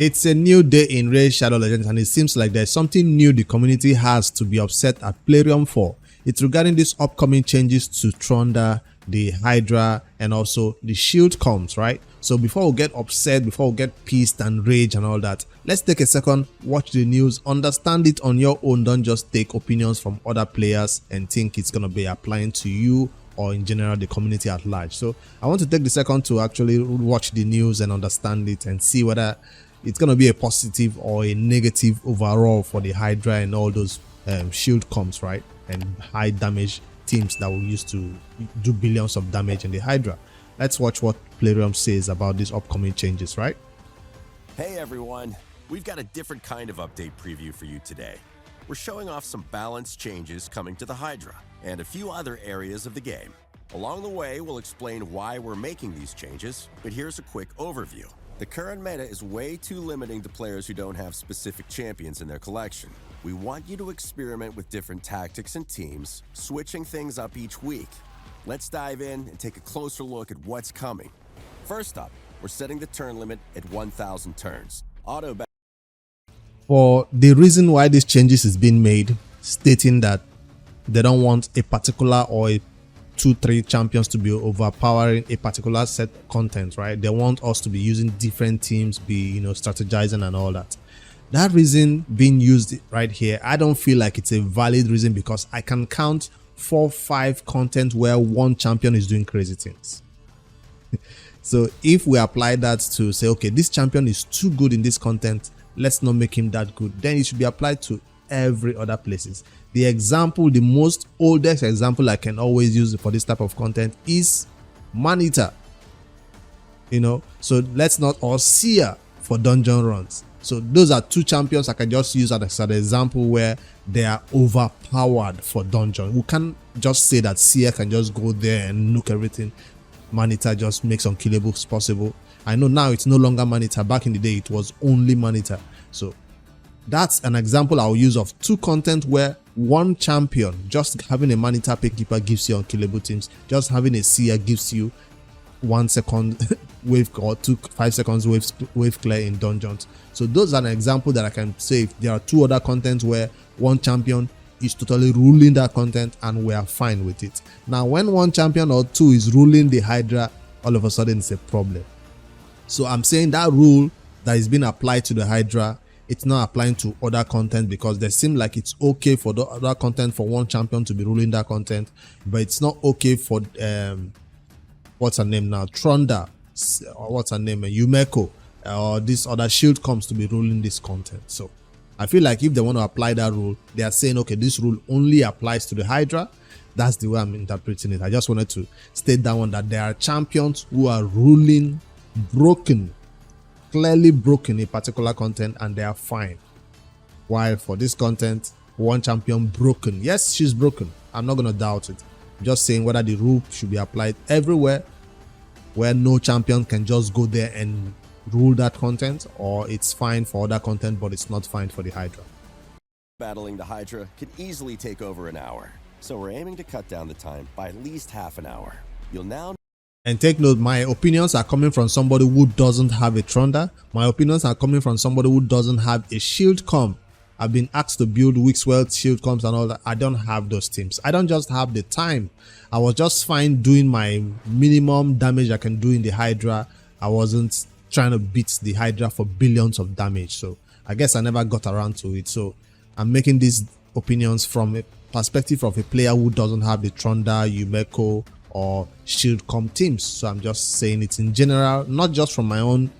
It's a new day in Raid Shadow Legends, and it seems like there's something new the community has to be upset at Plarium for. It's regarding these upcoming changes to Trunda, the Hydra, and also the shield comms, right? So before we get upset, before we get pissed and rage and all that, let's take a second, watch the news, understand it on your own. Don't just take opinions from other players and think it's going to be applying to you or in general the community at large. So I want to take the second to actually watch the news and understand it and see whether it's going to be a positive or a negative overall for the Hydra and all those shield comms, right? And high damage teams that will use to do billions of damage in the Hydra. Let's watch what Plarium says about these upcoming changes, right? Hey everyone, we've got a different kind of update preview for you today. We're showing off some balance changes coming to the Hydra and a few other areas of the game. Along the way, we'll explain why we're making these changes, but here's a quick overview. The current meta is way too limiting to players who don't have specific champions in their collection. We want you to experiment with different tactics and teams, switching things up each week. Let's dive in and take a closer look at what's coming. First up, we're setting the turn limit at 1,000 turns. For the reason why these changes is being made, stating that they don't want a particular or a 2-3 champions to be overpowering a particular set of content, right? They want us to be using different teams, be strategizing and all that. That reason being used right here, I don't feel like it's a valid reason, because I can count 4-5 content where one champion is doing crazy things. So if we apply that to say, okay, this champion is too good in this content, let's not make him that good, then it should be applied to every other places. The example, the most oldest example I can always use for this type of content is Man-Eater. So let's not all Seer for dungeon runs. So those are two champions I can just use as an example where they are overpowered for dungeon. We can't just say that Seer can just go there and nuke everything. Man-Eater just makes unkillables possible. I know now it's no longer Man-Eater. Back in the day, it was only Man-Eater. So that's an example I'll use of two content where one champion, just having a Man-Eater Peacekeeper gives you unkillable teams. Just having a Seer gives you 1 second wave or 5 seconds wave clear in dungeons. So those are an example that I can say. If there are two other contents where one champion is totally ruling that content and we are fine with it. Now when one champion or two is ruling the Hydra, all of a sudden it's a problem. So I'm saying that rule that is being applied to the Hydra, it's not applying to other content, because they seem like it's okay for the other content for one champion to be ruling that content, but it's not okay for what's her name now, Trunda, or what's her name, Yumeko, or this other shield comes to be ruling this content. So I feel like if they want to apply that rule, they are saying, okay, this rule only applies to the Hydra. That's the way I'm interpreting it. I just wanted to state that one, that there are champions who are ruling broken, clearly broken in particular content, and they are fine. While for this content, one champion broken. Yes, she's broken. I'm not going to doubt it. I'm just saying whether the rule should be applied everywhere where no champion can just go there and rule that content, or it's fine for other content but it's not fine for the Hydra. Battling the Hydra can easily take over an hour, so we're aiming to cut down the time by at least half an hour. You'll now... And take note, my opinions are coming from somebody who doesn't have a Trunda. My opinions are coming from somebody who doesn't have a shield comp. I've been asked to build Wixwell shield comps and all that. I don't have those teams. I don't just have the time. I was just fine doing my minimum damage I can do in the Hydra. I wasn't trying to beat the Hydra for billions of damage. So I guess I never got around to it. So I'm making these opinions from a perspective of a player who doesn't have the Trunda, Yumeko, or shield comp teams. So I'm just saying it in general, not just from my own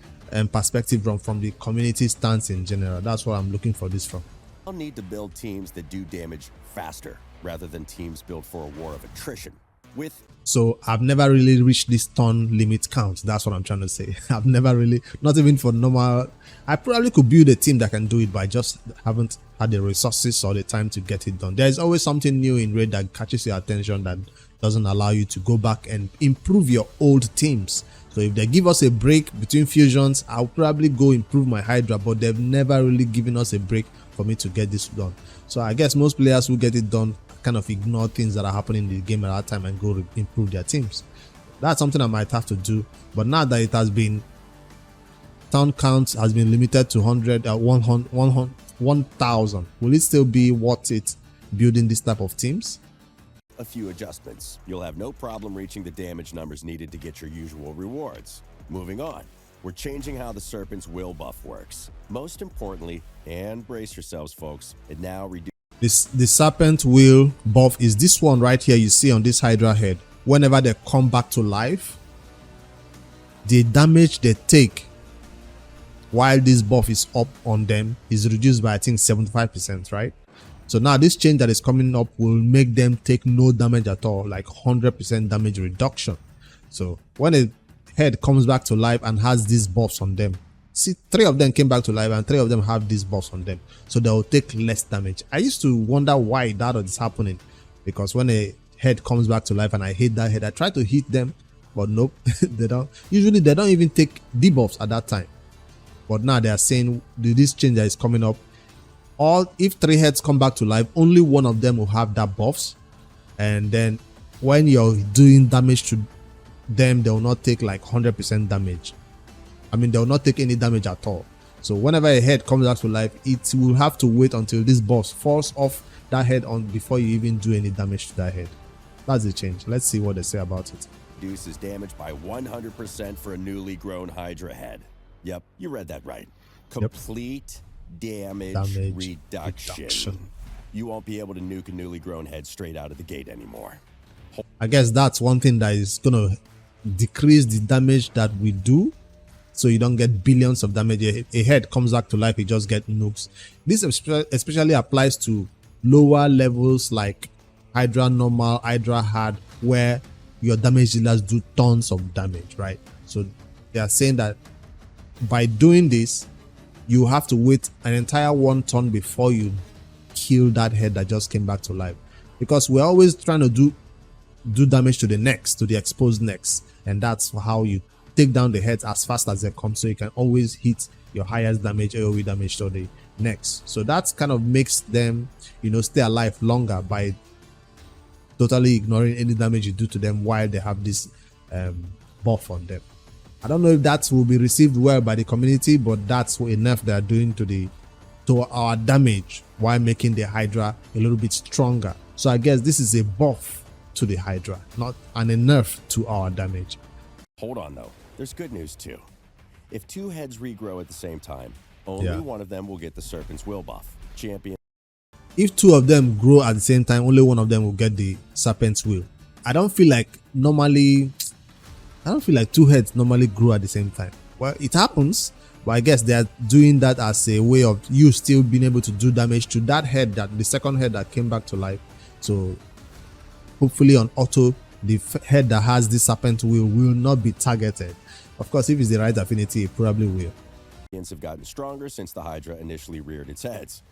perspective, from the community stance in general. That's what I'm looking for this from. You'll need to build teams that do damage faster rather than teams built for a war of attrition. So I've never really reached this turn limit count. That's what I'm trying to say. I've never really, not even for normal. I probably could build a team that can do it, but I just haven't had the resources or the time to get it done. There's always something new in Raid that catches your attention, that doesn't allow you to go back and improve your old teams. So if they give us a break between fusions, I'll probably go improve my Hydra, but they've never really given us a break for me to get this done. So I guess most players who get it done kind of ignore things that are happening in the game at that time and go improve their teams. That's something I might have to do, but now that it has been turn count has been limited to 100, 1,000. Will it still be worth it building this type of teams? A few adjustments. You'll have no problem reaching the damage numbers needed to get your usual rewards. Moving on, we're changing how the Serpent's Will buff works. Most importantly, and brace yourselves folks, it now reduces The Serpent Will buff is this one right here you see on this Hydra head. Whenever they come back to life, the damage they take while this buff is up on them is reduced by I think 75%, right? So now this change that is coming up will make them take no damage at all, like 100% damage reduction. So when a head comes back to life and has these buffs on them, see, 3 of them came back to life and 3 of them have these buffs on them, so they'll take less damage. I used to wonder why that is happening, because when a head comes back to life and I hit that head, I try to hit them, but nope. They don't even take debuffs at that time. But now they are saying this change that is coming up, if 3 heads come back to life, only one of them will have that buffs, and then when you're doing damage to them, they will not take like 100% damage. I mean, they will not take any damage at all. So whenever a head comes back to life, it will have to wait until this buff falls off that head on before you even do any damage to that head. That's the change. Let's see what they say about it. reduces damage by 100% for a newly grown Hydra head. Yep, you read that right. Complete damage reduction. You won't be able to nuke a newly grown head straight out of the gate anymore. I guess that's one thing that is going to decrease the damage that we do, so you don't get billions of damage. A head comes back to life, you just get nukes. This especially applies to lower levels like Hydra normal, Hydra hard, where your damage dealers do tons of damage, right? So they are saying that by doing this, you have to wait an entire 1 turn before you kill that head that just came back to life, because we're always trying to do damage to the necks, to the exposed necks, and that's how you take down the heads as fast as they come, so you can always hit your highest damage AoE damage to the necks. So that kind of makes them, stay alive longer by totally ignoring any damage you do to them while they have this buff on them. I don't know if that will be received well by the community, but that's enough they are doing to our damage while making the Hydra a little bit stronger. So I guess this is a buff to the Hydra, not an nerf to our damage. Hold on though, there's good news too. If 2 heads regrow at the same time, only one of them will get the Serpent's Will buff. Champion. If 2 of them grow at the same time, only one of them will get the Serpent's Will. I don't feel like 2 heads normally grow at the same time. Well, it happens, but I guess they are doing that as a way of you still being able to do damage to that head, that the second head that came back to life. So hopefully on auto, the head that has the Serpent will not be targeted. Of course, if it's the right affinity, it probably will. Champions have gotten stronger since the Hydra initially reared its heads.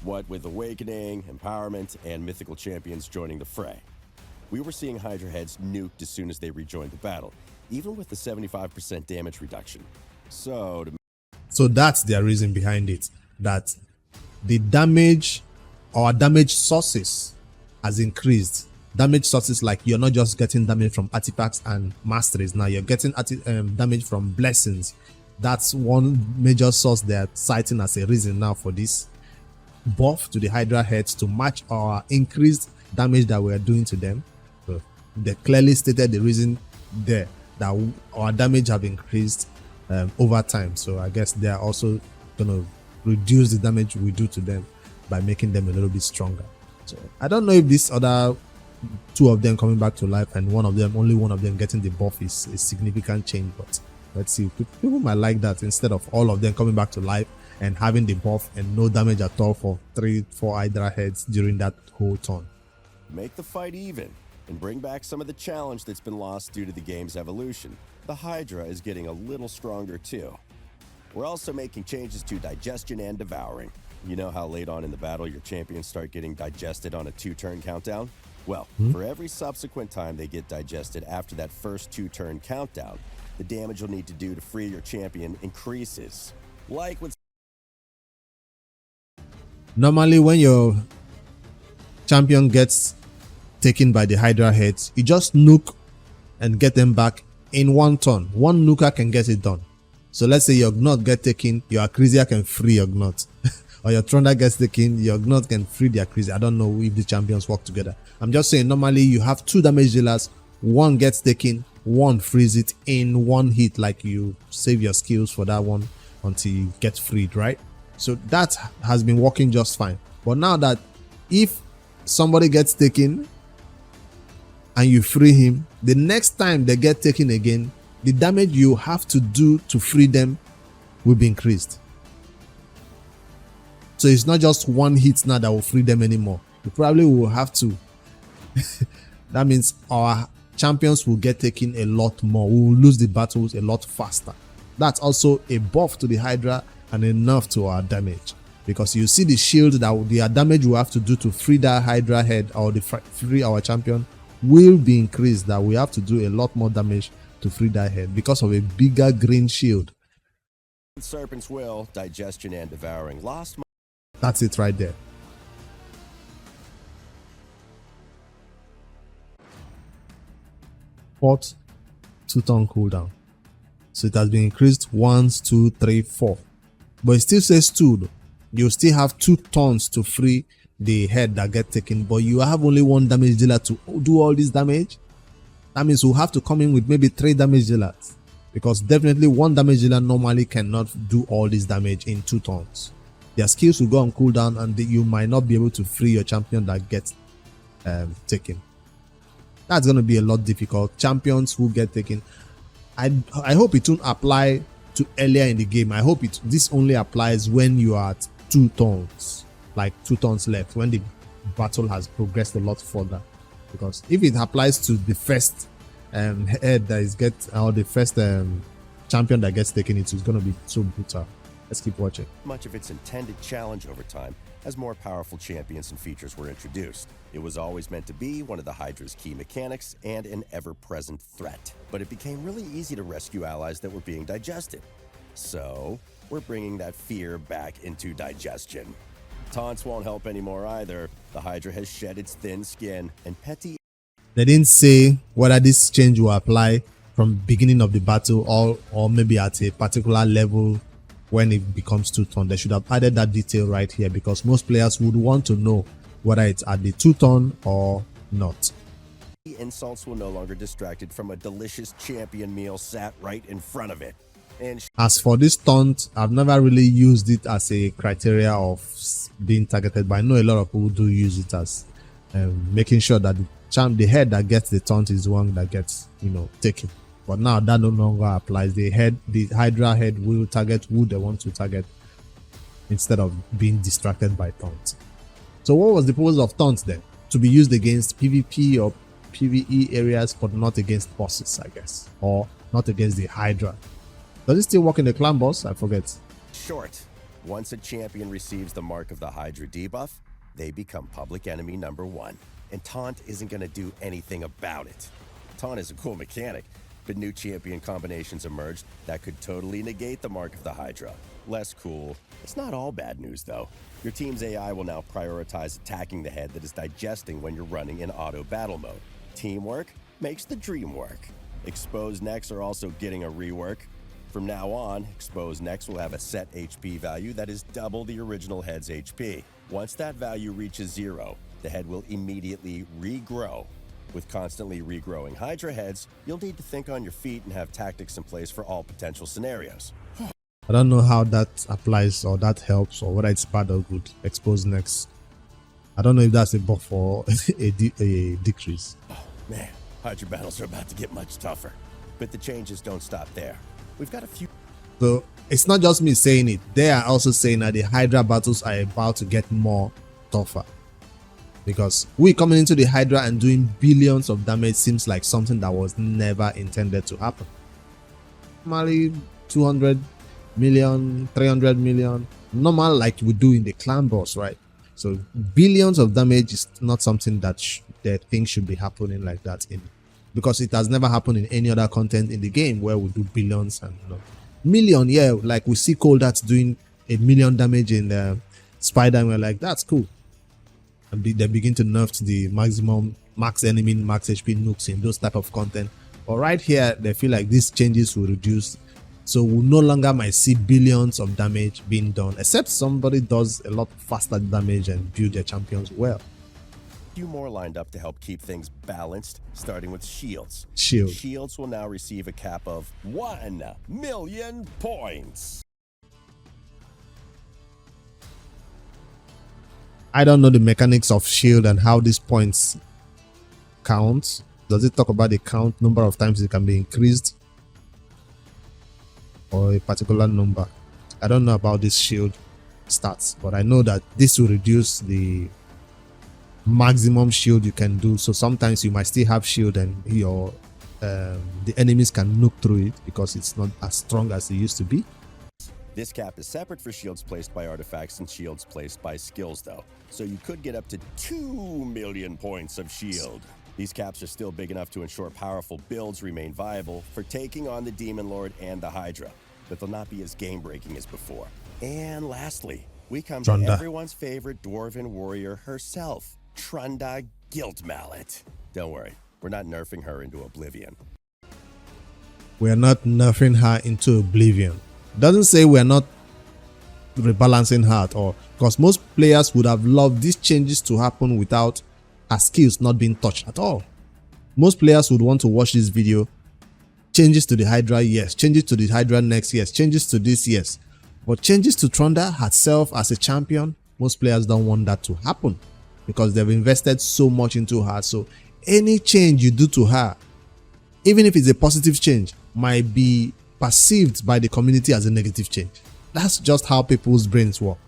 What with Awakening, Empowerment, and Mythical Champions joining the fray. We were seeing Hydra heads nuked as soon as they rejoined the battle, even with the 75% damage reduction. So that's their reason behind it, that the damage or damage sources has increased. Damage sources, like you're not just getting damage from artifacts and masteries, now you're getting damage from blessings. That's one major source they're citing as a reason now for this buff to the Hydra heads to match our increased damage that we're doing to them. So they clearly stated the reason there, that our damage have increased over time. So I guess they are also going to reduce the damage we do to them by making them a little bit stronger. So I don't know if this other 2 of them coming back to life and only one of them getting the buff is a significant change, but let's see. People might like that instead of all of them coming back to life and having the buff and no damage at all for 3-4 Hydra heads during that whole turn. Make the fight even and bring back some of the challenge that's been lost due to the game's evolution. The Hydra is getting a little stronger too. We're also making changes to digestion and devouring. You know how late on in the battle your champions start getting digested on a 2-turn countdown? Well, for every subsequent time they get digested after that first 2-turn countdown, the damage you'll need to do to free your champion increases. Like with normally when your champion gets taken by the Hydra heads, you just nuke and get them back in 1 turn. 1 nuker can get it done. So let's say your Gnot get taken, your Akrisia can free your Gnot. Or your Trunda gets taken, your Gnot can free the Akrisia. I don't know if the champions work together. I'm just saying normally you have 2 damage dealers, one gets taken, one frees it in one hit, like you save your skills for that one until you get freed, right? So that has been working just fine. But now that if somebody gets taken and you free him, the next time they get taken again, the damage you have to do to free them will be increased. So it's not just one hit now that will free them anymore. You probably will have to. That means our champions will get taken a lot more. We will lose the battles a lot faster. That's also a buff to the Hydra and a nerf to our damage. Because you see the shield that the damage we have to do to free that Hydra head or the free our champion will be increased. That we have to do a lot more damage to free that head because of a bigger green shield. Serpent's Will, Digestion, and Devouring lost. That's it right there. Fourth 2-turn cooldown. So it has been increased 1, 2, 3, 4. But it still says 2 though. You still have 2 turns to free the head that get taken, but you have only 1 damage dealer to do all this damage. That means we'll have to come in with maybe 3 damage dealers, because definitely 1 damage dealer normally cannot do all this damage in 2 turns. Their skills will go on cooldown and you might not be able to free your champion that gets taken. That's going to be a lot difficult. Champions who get taken, I hope it won't apply to earlier in the game. I hope this only applies when you are at 2 turns, like 2 turns left, when the battle has progressed a lot further. Because if it applies to the first head that is or the first champion that gets taken, it's going to be so brutal. Let's keep watching. Much of its intended challenge over time as more powerful champions and features were introduced. It was always meant to be one of the Hydra's key mechanics and an ever-present threat. But it became really easy to rescue allies that were being digested. So, we're bringing that fear back into digestion. Taunts won't help anymore either. The Hydra has shed its thin skin, and petty... They didn't say whether this change will apply from beginning of the battle or maybe at a particular level when it becomes 2-turn. They should have added that detail right here, because most players would want to know whether it's at the 2-turn or not. Insults will no longer distract it from a delicious champion meal sat right in front of it. And as for this taunt, I've never really used it as a criteria of being targeted, but I know a lot of people do use it as making sure that the head that gets the taunt is the one that gets, taken. But now that no longer applies. The Hydra head will target who they want to target instead of being distracted by taunts. So what was the purpose of taunts then? To be used against PvP or PvE areas, but not against bosses, I guess. Or not against the Hydra. Does it still work in the clan boss? I forget. Short. Once a champion receives the mark of the Hydra debuff, they become public enemy number 1. And taunt isn't going to do anything about it. Taunt is a cool mechanic, but new champion combinations emerged that could totally negate the mark of the Hydra. Less cool. It's not all bad news though. Your team's AI will now prioritize attacking the head that is digesting when you're running in auto battle mode. Teamwork makes the dream work. Exposed necks are also getting a rework. From now on, exposed necks will have a set HP value that is double the original head's HP. Once that value reaches 0, the head will immediately regrow. With constantly regrowing Hydra heads, you'll need to think on your feet and have tactics in place for all potential scenarios. I don't know how that applies or that helps, or whether it's bad or good. Exposed necks. I don't know if that's a buff or a decrease. Oh man, Hydra battles are about to get much tougher. But the changes don't stop there. We've got a few... So it's not just me saying it. They are also saying that the Hydra battles are about to get more tougher. Because we coming into the Hydra and doing billions of damage seems like something that was never intended to happen. Normally 200 million, 300 million, normal like we do in the clan boss, right? So billions of damage is not something that they think should be happening like that, because it has never happened in any other content in the game where we do billions and million. Yeah, like we see Cold that's doing 1 million damage in Spider, and we're like, that's cool. And they begin to nerf to the max enemy, max HP nukes in those type of content. But right here, they feel like these changes will reduce So we no longer might see billions of damage being done, except somebody does a lot faster damage and build their champions well. Few more lined up to help keep things balanced, starting with shields. Shield. Shields will now receive a cap of 1 million points. I don't know the mechanics of shield and how these points count. Does it talk about the count, number of times it can be increased, or a particular number? I don't know about this shield stats, but I know that this will reduce the maximum shield you can do. So sometimes you might still have shield and your the enemies can nuke through it because it's not as strong as it used to be. This cap is separate for shields placed by artifacts and shields placed by skills, though. So you could get up to 2 million points of shield. These caps are still big enough to ensure powerful builds remain viable for taking on the Demon Lord and the Hydra, but they'll not be as game-breaking as before. And lastly, we come Trunda. to everyone's favorite dwarven warrior herself, Trunda Guilt Mallet. Don't worry, we're not nerfing her into oblivion. We are not nerfing her into oblivion. Doesn't say we are not rebalancing her at all, because most players would have loved these changes to happen without her skills not being touched at all. Most players would want to watch this video. Changes to the Hydra, yes. Changes to the Hydra next, yes. Changes to this, yes. But changes to Trunda herself as a champion, most players don't want that to happen because they've invested so much into her. So any change you do to her, even if it's a positive change, might be perceived by the community as a negative change. That's just how people's brains work.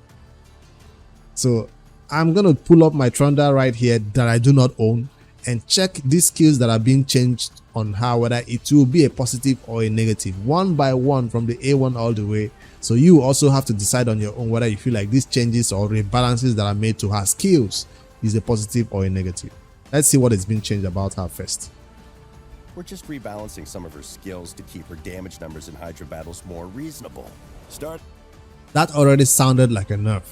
So I'm going to pull up my Trunda right here that I do not own and check these skills that are being changed on her, whether it will be a positive or a negative, one by one from the A1 all the way. So you also have to decide on your own whether you feel like these changes or rebalances that are made to her skills is a positive or a negative. Let's see what has been changed about her first. We're just rebalancing some of her skills to keep her damage numbers in Hydra battles more reasonable. That already sounded like a nerf.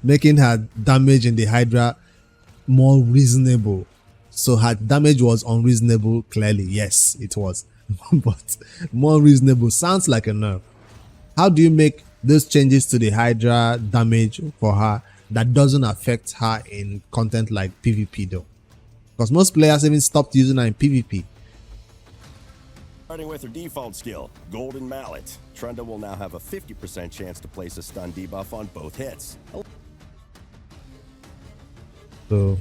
Making her damage in the Hydra more reasonable. So her damage was unreasonable, clearly. Yes, it was. But more reasonable sounds like a nerf. How do you make those changes to the Hydra damage for her that doesn't affect her in content like PvP though? Because most players even stopped using her in PvP. Starting with her default skill, Golden Mallet, Trunda will now have a 50% chance to place a stun debuff on both hits. So,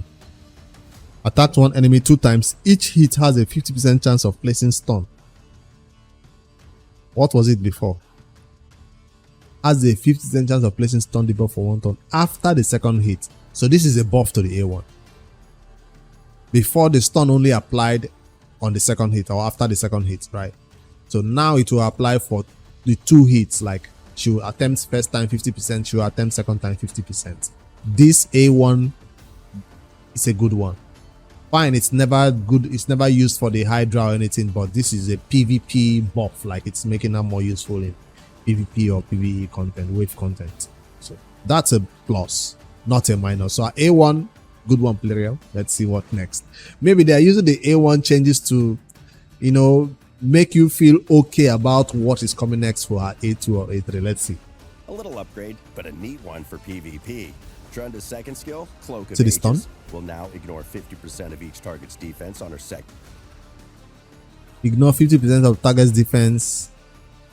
attacks one enemy 2 times. Each hit has a 50% chance of placing stun. What was it before? Has a 50% chance of placing stun debuff for 1 turn after the second hit. So this is a buff to the A1. Before, the stun only applied on the second hit or after the second hit, right? So now it will apply for the 2 hits. Like she will attempt first time 50%, she will attempt second time 50%. This A1 is a good one. Fine, it's never good, it's never used for the Hydra or anything, but this is a PvP buff. Like it's making her more useful in PvP or PvE content, wave content. So that's a plus, not a minus. So A1, good one, player. Let's see what next. Maybe they're using the A1 changes to, you know, make you feel okay about what is coming next for her A2 or A3. Let's see. A little upgrade, but a neat one for PvP. Trunda's second skill, Cloak of See the stun? Ages, will now ignore 50% of each target's defense on her second. Ignore 50% of target's defense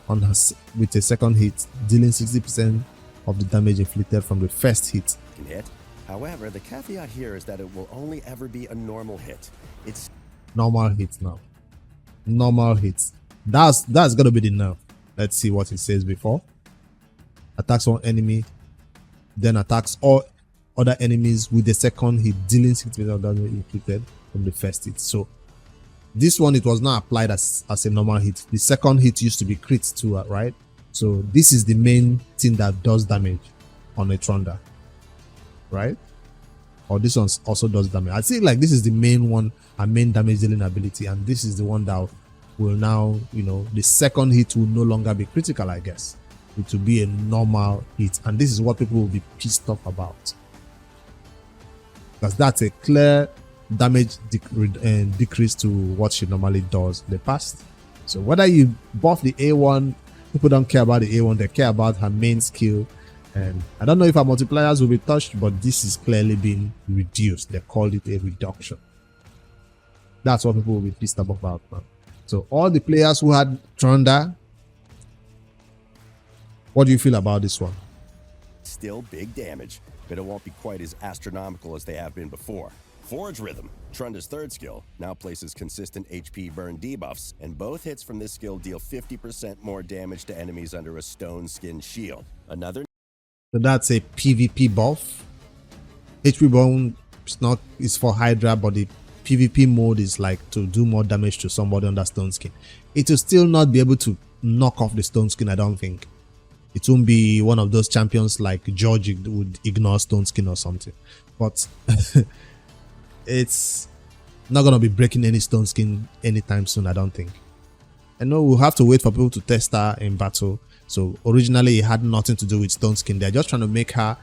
on her with a second hit, dealing 60% of the damage inflicted from the first hit. Hit. However, the caveat here is that it will only ever be a normal hit. It's Normal hits now. Normal hits. That's gonna be the nerf. Let's see what it says before. Attacks one enemy, then attacks all other enemies with the second hit, dealing 60% of damage inflicted from the first hit. So this one, it was not applied as a normal hit. The second hit used to be crit too, right? So this is the main thing that does damage on a Trunda, right? Or this one also does damage. I think like this is the main one, a main damage dealing ability, and this is the one that will now, you know, the second hit will no longer be critical, I guess. It will be a normal hit, and this is what people will be pissed off about, because that's a clear damage decrease to what she normally does in the past. So whether you buff the A1, people don't care about the A1, they care about her main skill. And I don't know if our multipliers will be touched, but this is clearly being reduced. They called it a reduction. That's what people will be pissed about now. So all the players who had Trunda, what do you feel about this one? Still big damage, but it won't be quite as astronomical as they have been before. Forge Rhythm, Trunda's third skill, now places consistent HP burn debuffs, and both hits from this skill deal 50% more damage to enemies under a stone skin shield. Another. So that's a PvP buff. HP burn is for Hydra, but the PvP mode is like to do more damage to somebody under stone skin. It will still not be able to knock off the stone skin, I don't think. It won't be one of those champions like George would ignore stone skin or something. But it's not going to be breaking any stone skin anytime soon, I don't think. I know we'll have to wait for people to test her in battle. So originally it had nothing to do with stone skin. They're just trying to make her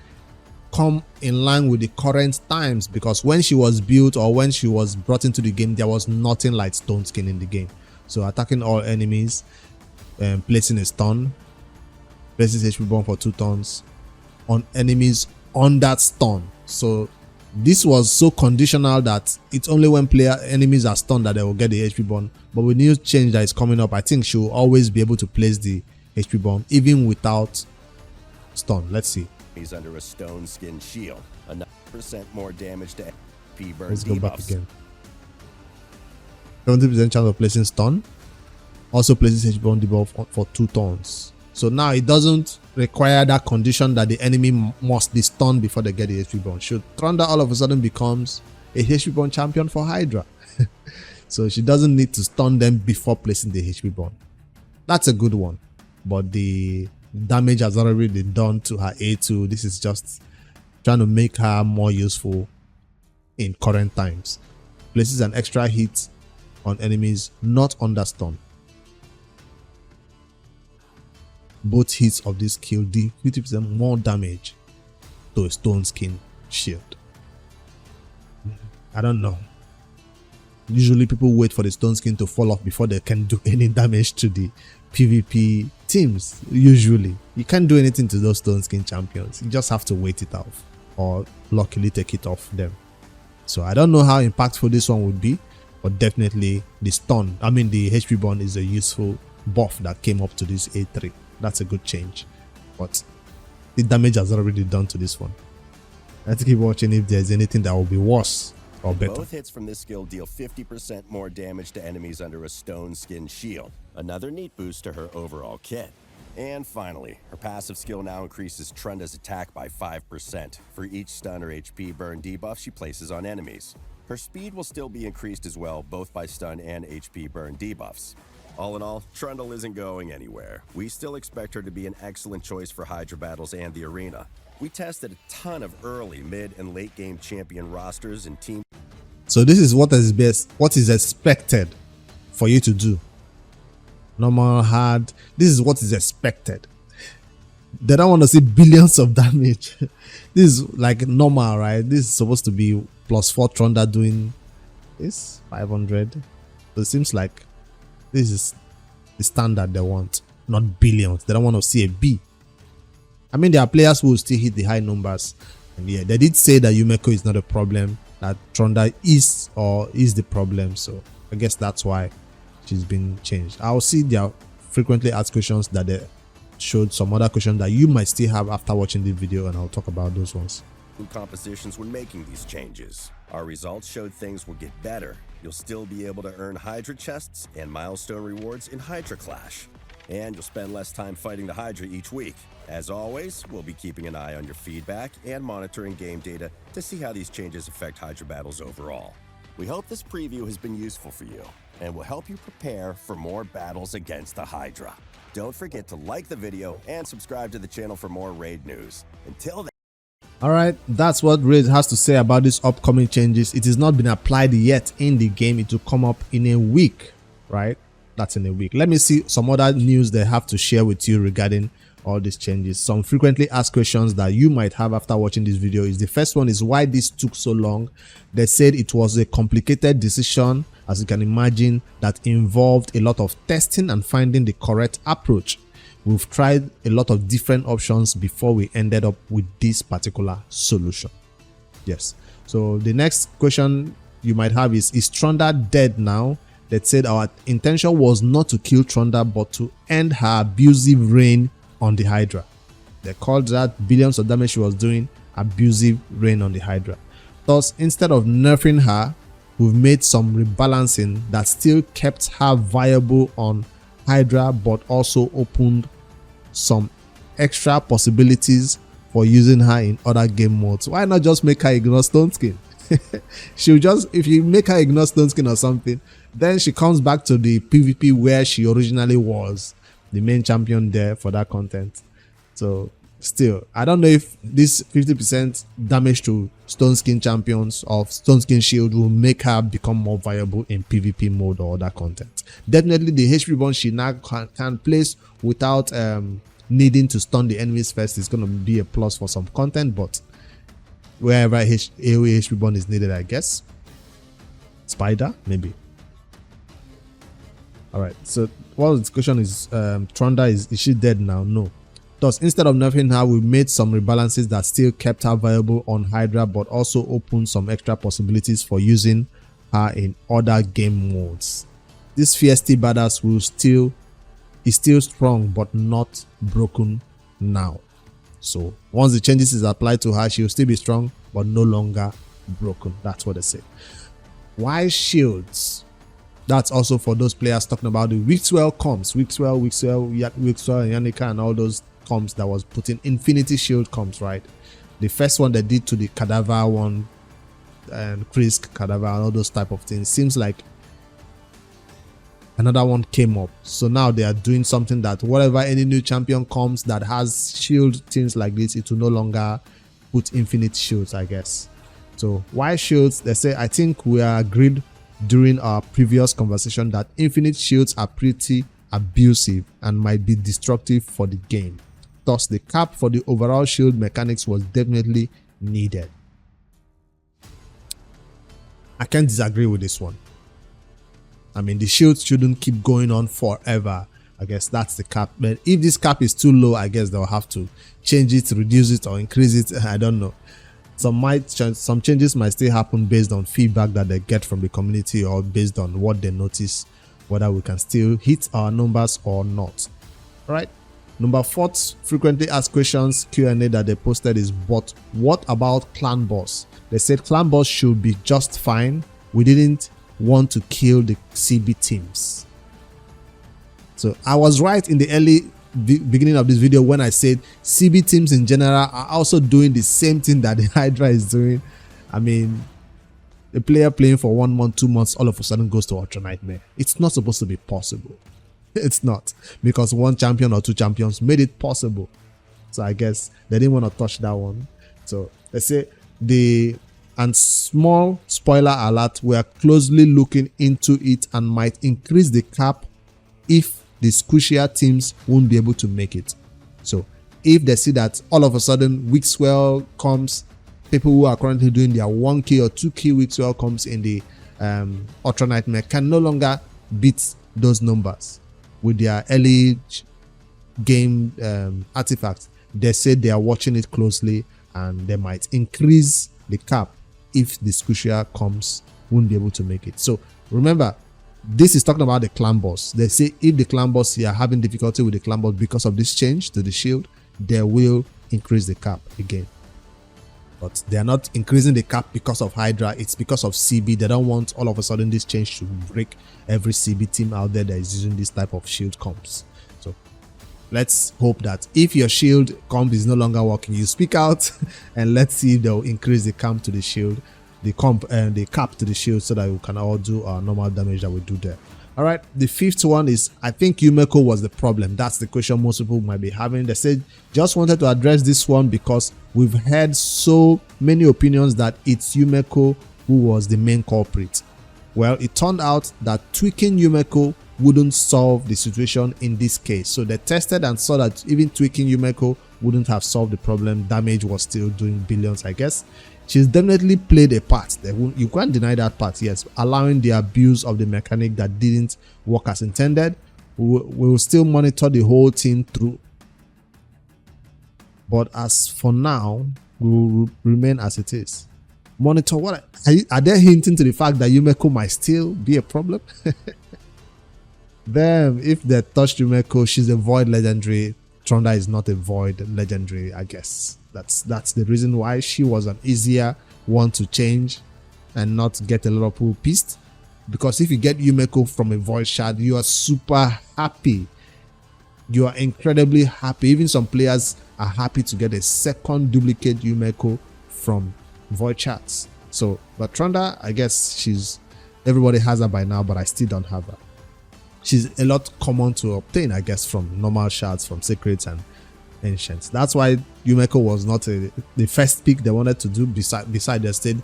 come in line with the current times, because when she was built or when she was brought into the game, there was nothing like stone skin in the game. So attacking all enemies, placing a stun, places HP bomb for 2 turns on enemies on that stun. So this was so conditional that it's only when enemies are stunned that they will get the HP bomb. But with new change that is coming up, I think she will always be able to place the HP bomb even without stun. Let's see. He's under a stone skin shield. Another % more damage to HP burn. Let's go back again. 70% chance of placing stun. Also places HP bomb debuff for 2 turns. So now it doesn't require that condition that the enemy must be stunned before they get the HP bomb. Should Trunda all of a sudden becomes a HP bomb champion for Hydra. So she doesn't need to stun them before placing the HP bomb. That's a good one. But the damage has already been done to her A2. This is just trying to make her more useful in current times. Places an extra hit on enemies not under stun. Both hits of this skill deal 50% more damage to a stone skin shield. I don't know. Usually people wait for the stone skin to fall off before they can do any damage to the PvP teams. Usually you can't do anything to those stone skin champions. You just have to wait it off or luckily take it off them. So I don't know how impactful this one would be, but definitely the HP burn is a useful buff that came up to this A3. That's a good change, but the damage has already done to this one. Let's keep watching if there's anything that will be worse or better. Both hits from this skill deal 50% more damage to enemies under a stone skin shield. Another neat boost to her overall kit. And finally, her passive skill now increases Trunda's attack by 5% for each stun or HP burn debuff she places on enemies. Her speed will still be increased as well, both by stun and HP burn debuffs. All in all, Trundle isn't going anywhere. We still expect her to be an excellent choice for Hydra battles and the arena. We tested a ton of early, mid, and late game champion rosters and team. So this is what is expected for you to do. Normal, hard. This is what is expected. They don't want to see billions of damage. This is like normal, right? This is supposed to be +4 Trunda doing this 500. So it seems like this is the standard they want, not billions. They don't want to see a B. I mean, there are players who will still hit the high numbers. And yeah, they did say that Yumeko is not a problem, that Trunda is the problem. So I guess that's why she's been changed. I'll see their frequently asked questions that they showed some other questions that you might still have after watching the video, and I'll talk about those ones. Compositions when making these changes. Our results showed things will get better. You'll still be able to earn Hydra chests and milestone rewards in Hydra Clash. And you'll spend less time fighting the Hydra each week. As always, we'll be keeping an eye on your feedback and monitoring game data to see how these changes affect Hydra battles overall. We hope this preview has been useful for you and will help you prepare for more battles against the Hydra. Don't forget to like the video and subscribe to the channel for more raid news. Until then. Alright, that's what Raid has to say about these upcoming changes. It has not been applied yet in the game. It will come up in a week, right? That's in a week. Let me see some other news they have to share with you regarding all these changes. Some frequently asked questions that you might have after watching this video is the first one is why this took so long. They said it was a complicated decision as you can imagine, that involved a lot of testing and finding the correct approach. We've tried a lot of different options before we ended up with this particular solution. Yes. So the next question you might have is Trunda dead now? They said our intention was not to kill Trunda, but to end her abusive reign on the Hydra. They called that billions of damage she was doing abusive reign on the Hydra. Thus, instead of nerfing her, we've made some rebalancing that still kept her viable on Hydra, but also opened some extra possibilities for using her in other game modes. Why not just make her ignore Stone Skin? She'll just, if you make her ignore Stone Skin or something, then she comes back to the PvP where she originally was, the main champion there for that content. So still, I don't know if this 50% damage to Stone Skin champions of Stone Skin Shield will make her become more viable in PvP mode or other content. Definitely the HP bomb she now can place without needing to stun the enemies first is going to be a plus for some content, but wherever AoE HP bomb is needed, I guess. Spider, maybe. Alright, so what the question is, Trunda, is she dead now? No. Thus, instead of nerfing her, we made some rebalances that still kept her viable on Hydra, but also opened some extra possibilities for using her in other game modes. This feisty badass is still strong, but not broken now. So once the changes is applied to her, she will still be strong, but no longer broken. That's what they say. Why shields? That's also for those players talking about the Wixwell comps. Wixwell, Yannicka, and all those comps that was putting infinity shield comps, right? The first one they did to the cadaver one and Krisk cadaver and all those type of things. Seems like another one came up. So now they are doing something that whatever any new champion comes that has shield things like this, it will no longer put infinite shields, I guess. So why shields? They say, I think we are agreed during our previous conversation that infinite shields are pretty abusive and might be destructive for the game. Thus, the cap for the overall shield mechanics was definitely needed. I can't disagree with this one. I mean, the shield shouldn't keep going on forever. I guess that's the cap. But if this cap is too low, I guess they'll have to change it, reduce it, or increase it. I don't know. Some changes might still happen based on feedback that they get from the community or based on what they notice, whether we can still hit our numbers or not. All right. Number 4 frequently asked questions Q&A that they posted is, but what about clan boss? They said clan boss should be just fine. We didn't want to kill the CB teams. So I was right in the early beginning of this video when I said CB teams in general are also doing the same thing that the Hydra is doing. I mean, a player playing for 1 month, 2 months, all of a sudden goes to Ultra Nightmare. It's not supposed to be possible. It's not, because 1 champion or 2 champions made it possible. So I guess they didn't want to touch that one. So they say and small spoiler alert, we are closely looking into it and might increase the cap if the squishier teams won't be able to make it. So if they see that all of a sudden Wixwell comes, people who are currently doing their 1k or 2k Wixwell comes in the Ultra Nightmare can no longer beat those numbers with their early game artifacts. They say they are watching it closely and they might increase the cap if the squishier comes won't be able to make it. So remember, this is talking about the clan boss. They say if the clan boss are having difficulty with the clan boss because of this change to the shield, they will increase the cap again. But they are not increasing the cap because of Hydra. It's because of CB. They don't want all of a sudden this change to break every CB team out there that is using this type of shield comps. So let's hope that if your shield comp is no longer working, you speak out and let's see if they'll increase the camp to the shield, the cap to the shield, so that we can all do our normal damage that we do there. All right, the 5th one is, I think Yumeko was the problem. That's the question most people might be having. They said, just wanted to address this one because we've heard so many opinions that it's Yumeko who was the main culprit. Well, it turned out that tweaking Yumeko wouldn't solve the situation in this case. So they tested and saw that even tweaking Yumeko wouldn't have solved the problem. Damage was still doing billions, I guess. she's definitely played a part. You can't deny that part, yes. Allowing the abuse of the mechanic that didn't work as intended. We'll still monitor the whole team through. But as for now, we'll remain as it is. Monitor what? Are they hinting to the fact that Yumeko might still be a problem? Then, if they touched Yumeko, she's a void legendary. Trunda is not a void legendary, I guess. That's the reason why she was an easier one to change and not get a lot of people pissed. Because if you get Yumeko from a void shard, you are super happy. You are incredibly happy. Even some players are happy to get a second duplicate Yumeko from void shards. So, but Trunda, I guess everybody has her by now, but I still don't have her. She's a lot common to obtain, I guess, from normal shards, from secrets and ancients. That's why Yumeko was not the first pick they wanted to do. Beside the state,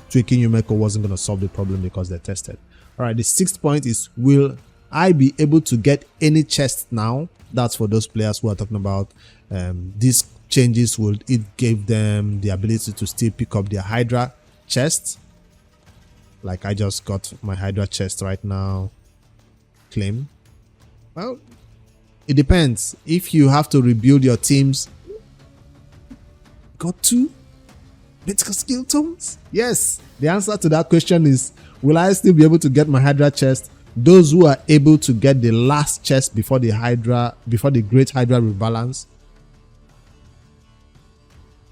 tweaking Yumeko wasn't going to solve the problem because they tested. All right, the 6th point is, will I be able to get any chest now? That's for those players who are talking about these changes. Will it give them the ability to still pick up their Hydra chest? Like I just got my Hydra chest right now. Claim. Well, it depends. If you have to rebuild your teams, got 2 mythical skill tomes? Yes. The answer to that question is, will I still be able to get my Hydra chest? Those who are able to get the last chest before the Great Hydra Rebalance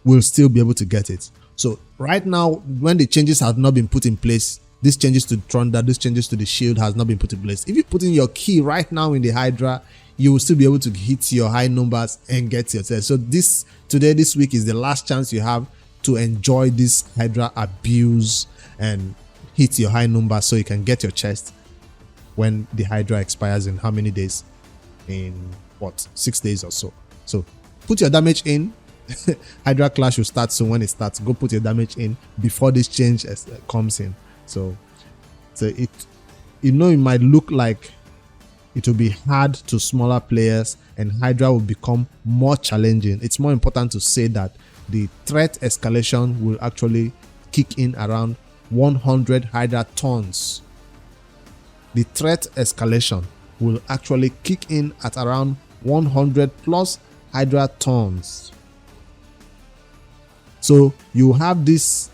will still be able to get it. So right now, when the changes have not been put in place, these changes to Trunda, these changes to the shield has not been put in place. If you put in your key right now in the Hydra, you will still be able to hit your high numbers and get your chest. So this week is the last chance you have to enjoy this Hydra abuse and hit your high numbers so you can get your chest when the Hydra expires in how many days? In what? 6 days or so. So put your damage in. Hydra clash will start soon. When it starts, go put your damage in before this change comes in. So it might look like it will be hard to smaller players and Hydra will become more challenging. It's more important to say that the threat escalation will actually kick in around 100 Hydra tons. The threat escalation will actually kick in at around 100 plus Hydra tons. So you have this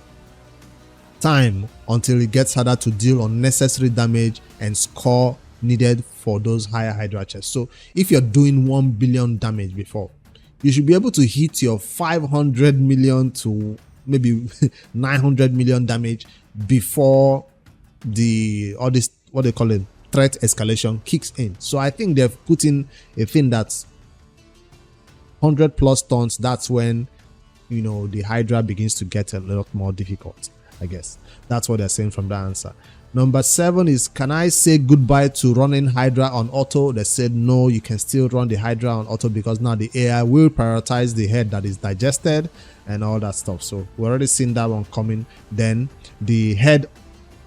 time until it gets harder to deal unnecessary damage and score needed for those higher Hydra chests. So if you're doing 1 billion damage before, you should be able to hit your 500 million to maybe 900 million damage before what they call it, threat escalation kicks in. So I think they've put in a thing that's 100 plus tons. That's when the Hydra begins to get a lot more difficult. I guess that's what they're saying from the answer. Number 7 is, can I say goodbye to running Hydra on auto? They said no, you can still run the Hydra on auto because now the AI will prioritize the head that is digested and all that stuff. So we're already seen that one coming. Then the head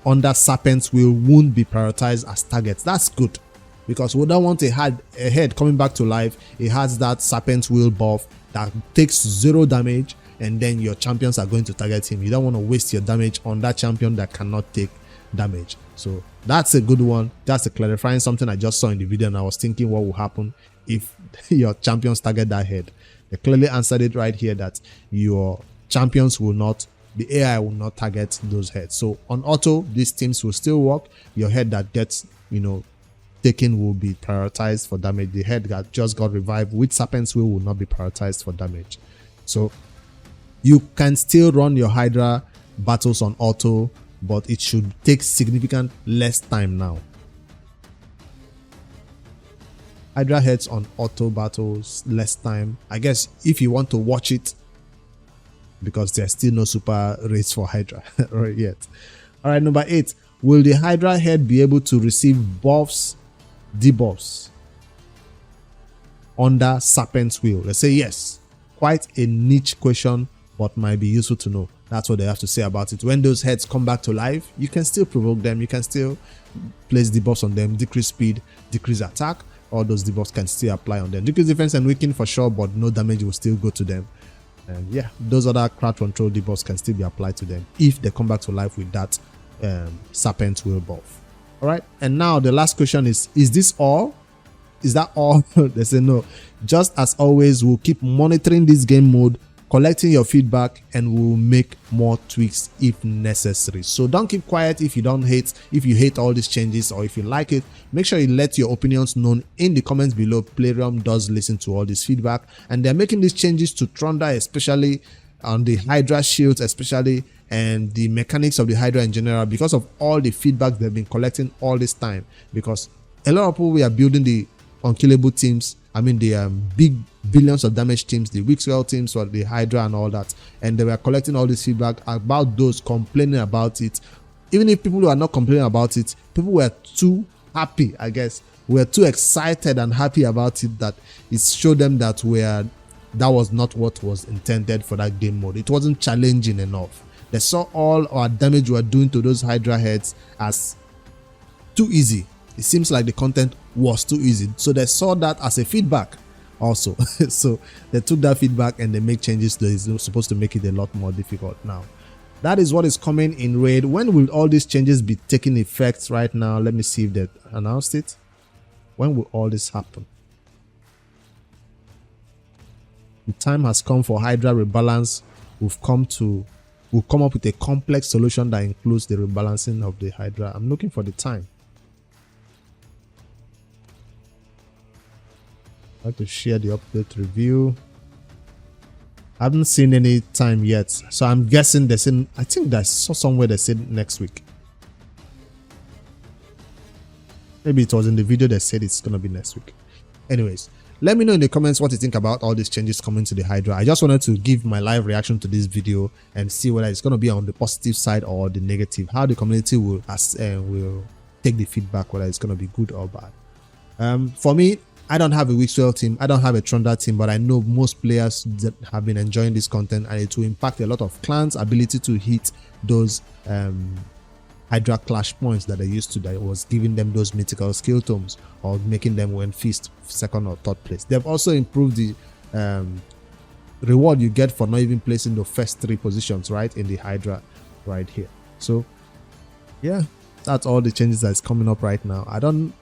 under Serpent's Will won't be prioritized as targets. That's good because we don't want a head coming back to life. It has that Serpent's Will buff that takes 0 damage. And then your champions are going to target him. You don't want to waste your damage on that champion that cannot take damage. So that's a good one. That's a clarifying something I just saw in the video and I was thinking what will happen if your champions target that head. They clearly answered it right here that your champions will not, the AI will not target those heads. So on auto, these teams will still work. Your head that gets, taken will be prioritized for damage. The head that just got revived with Serpent's Will not be prioritized for damage. So you can still run your Hydra battles on auto, but it should take significant less time now. Hydra heads on auto battles, less time. I guess if you want to watch it, because there's still no super race for Hydra right yet. Alright, number 8. Will the Hydra head be able to receive buffs, debuffs under Serpent's Will? Let's say yes. Quite a niche question, but might be useful to know. That's what they have to say about it. When those heads come back to life, you can still provoke them. You can still place debuffs on them, decrease speed, decrease attack. All those debuffs can still apply on them. Decrease defense and weaken for sure, but no damage will still go to them. And yeah, those other crowd control debuffs can still be applied to them if they come back to life with that serpent wheel buff. All right, and now the last question is this all? Is that all? They say no. Just as always, we'll keep monitoring this game mode, collecting your feedback, and we'll make more tweaks if necessary. So don't keep quiet if you hate all these changes, or if you like it. Make sure you let your opinions known in the comments below. Playroom does listen to all this feedback, and they're making these changes to Trunda, especially on the Hydra shields, especially, and the mechanics of the Hydra in general, because of all the feedback they've been collecting all this time. Because a lot of people we are building the unkillable teams, I mean the big billions of damage teams, the weak scale teams for the Hydra and all that, and they were collecting all this feedback about those, complaining about it. Even if people who are not complaining about it, people were too happy, I guess, were too excited and happy about it, that it showed them that that was not what was intended for that game mode. It wasn't challenging enough. They saw all our damage we were doing to those Hydra heads as too easy. It seems like the content was too easy, so they saw that as a feedback also. So they took that feedback and they make changes to it. It's supposed to make it a lot more difficult now. That is what is coming in Raid. When will all these changes be taking effect? Right now, let me see if they announced it. When will all this happen? The time has come for Hydra rebalance. We'll come up with a complex solution that includes the rebalancing of the Hydra. I'm looking for the time. I have to share the update review. I haven't seen any time yet, so I'm guessing they said, I think I saw somewhere they said next week. Maybe it was in the video they said it's gonna be next week. Anyways, let me know in the comments what you think about all these changes coming to the Hydra. I just wanted to give my live reaction to this video and see whether it's gonna be on the positive side or the negative, how the community will take the feedback, whether it's gonna be good or bad. For me, I don't have a weak swell team, I don't have a Trunda team, but I know most players that have been enjoying this content, and it will impact a lot of clans' ability to hit those Hydra clash points that they used to, that was giving them those mythical skill tomes or making them win feast second or third place. They've also improved the reward you get for not even placing the first 3 positions right in the Hydra right here. So yeah, that's all the changes that's coming up right now. I don't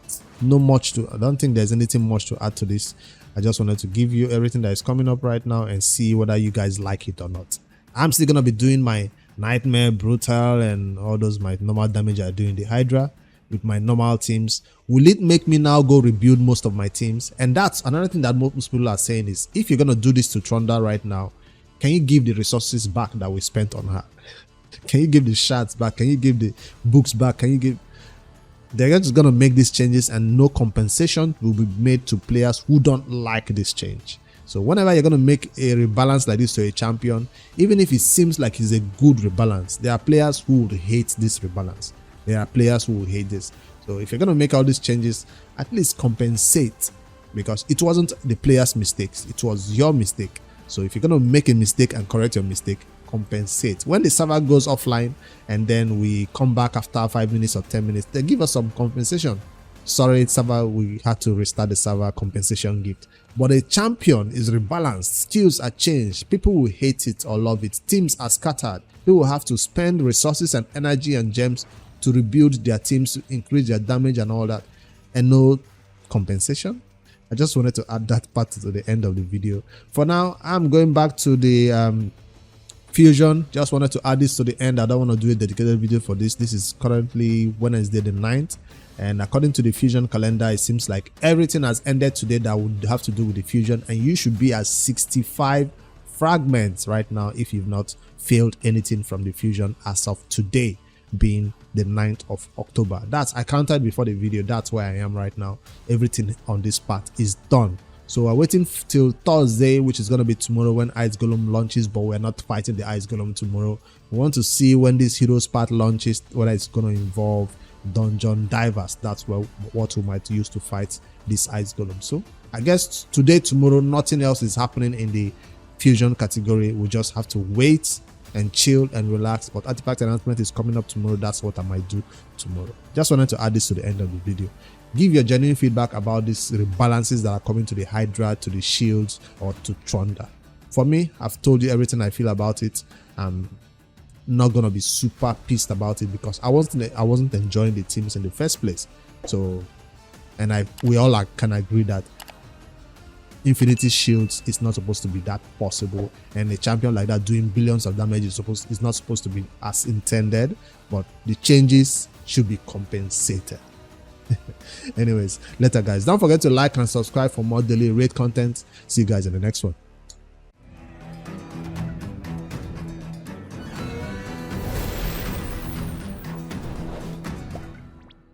think there's anything much to add to this. I just wanted to give you everything that is coming up right now and see whether you guys like it or not. I'm still gonna be doing my nightmare, brutal, and all those my normal damage I do in the Hydra with my normal teams. Will it make me now go rebuild most of my teams? And that's another thing that most people are saying is, if you're gonna do this to Trunda right now, can you give the resources back that we spent on her? Can you give the shards back? Can you give the books back? Can you give... They're just gonna make these changes, and no compensation will be made to players who don't like this change. So whenever you're gonna make a rebalance like this to a champion, even if it seems like it's a good rebalance, there are players who would hate this rebalance. There are players who will hate this. So if you're gonna make all these changes, at least compensate, because it wasn't the player's mistakes, it was your mistake. So if you're gonna make a mistake and correct your mistake, compensate. When the server goes offline and then we come back after 5 minutes or 10 minutes, they give us some compensation. Sorry server, we had to restart the server, compensation gift. But a champion is rebalanced, skills are changed, people will hate it or love it, teams are scattered, people will have to spend resources and energy and gems to rebuild their teams, to increase their damage and all that, and no compensation. I just wanted to add that part to the end of the video. For now, I'm going back to the Fusion. Just wanted to add this to the end. I don't want to do a dedicated video for this. This is currently Wednesday the 9th, and according to the Fusion calendar, it seems like everything has ended today that would have to do with the Fusion, and you should be at 65 fragments right now if you've not failed anything from the Fusion as of today, being the 9th of October. I counted before the video. That's where I am right now. Everything on this part is done. So we're waiting till Thursday, which is going to be tomorrow, when Ice Golem launches, but we're not fighting the Ice Golem tomorrow. We want to see when this Heroes part launches, whether it's going to involve Dungeon Divers. That's what we might use to fight this Ice Golem. So I guess today, tomorrow, nothing else is happening in the Fusion category. We just have to wait and chill and relax. But artifact announcement is coming up tomorrow. That's what I might do tomorrow. Just wanted to add this to the end of the video. Give your genuine feedback about these rebalances that are coming to the Hydra, to the shields, or to Trunda. for me, I've told you everything I feel about it. I'm not gonna be super pissed about it because I wasn't enjoying the teams in the first place. So, and we all can agree that Infinity Shields is not supposed to be that possible, and a champion like that doing billions of damage is not supposed to be as intended, but the changes should be compensated. Anyways, later guys, don't forget to like and subscribe for more daily raid content. See you guys in the next one.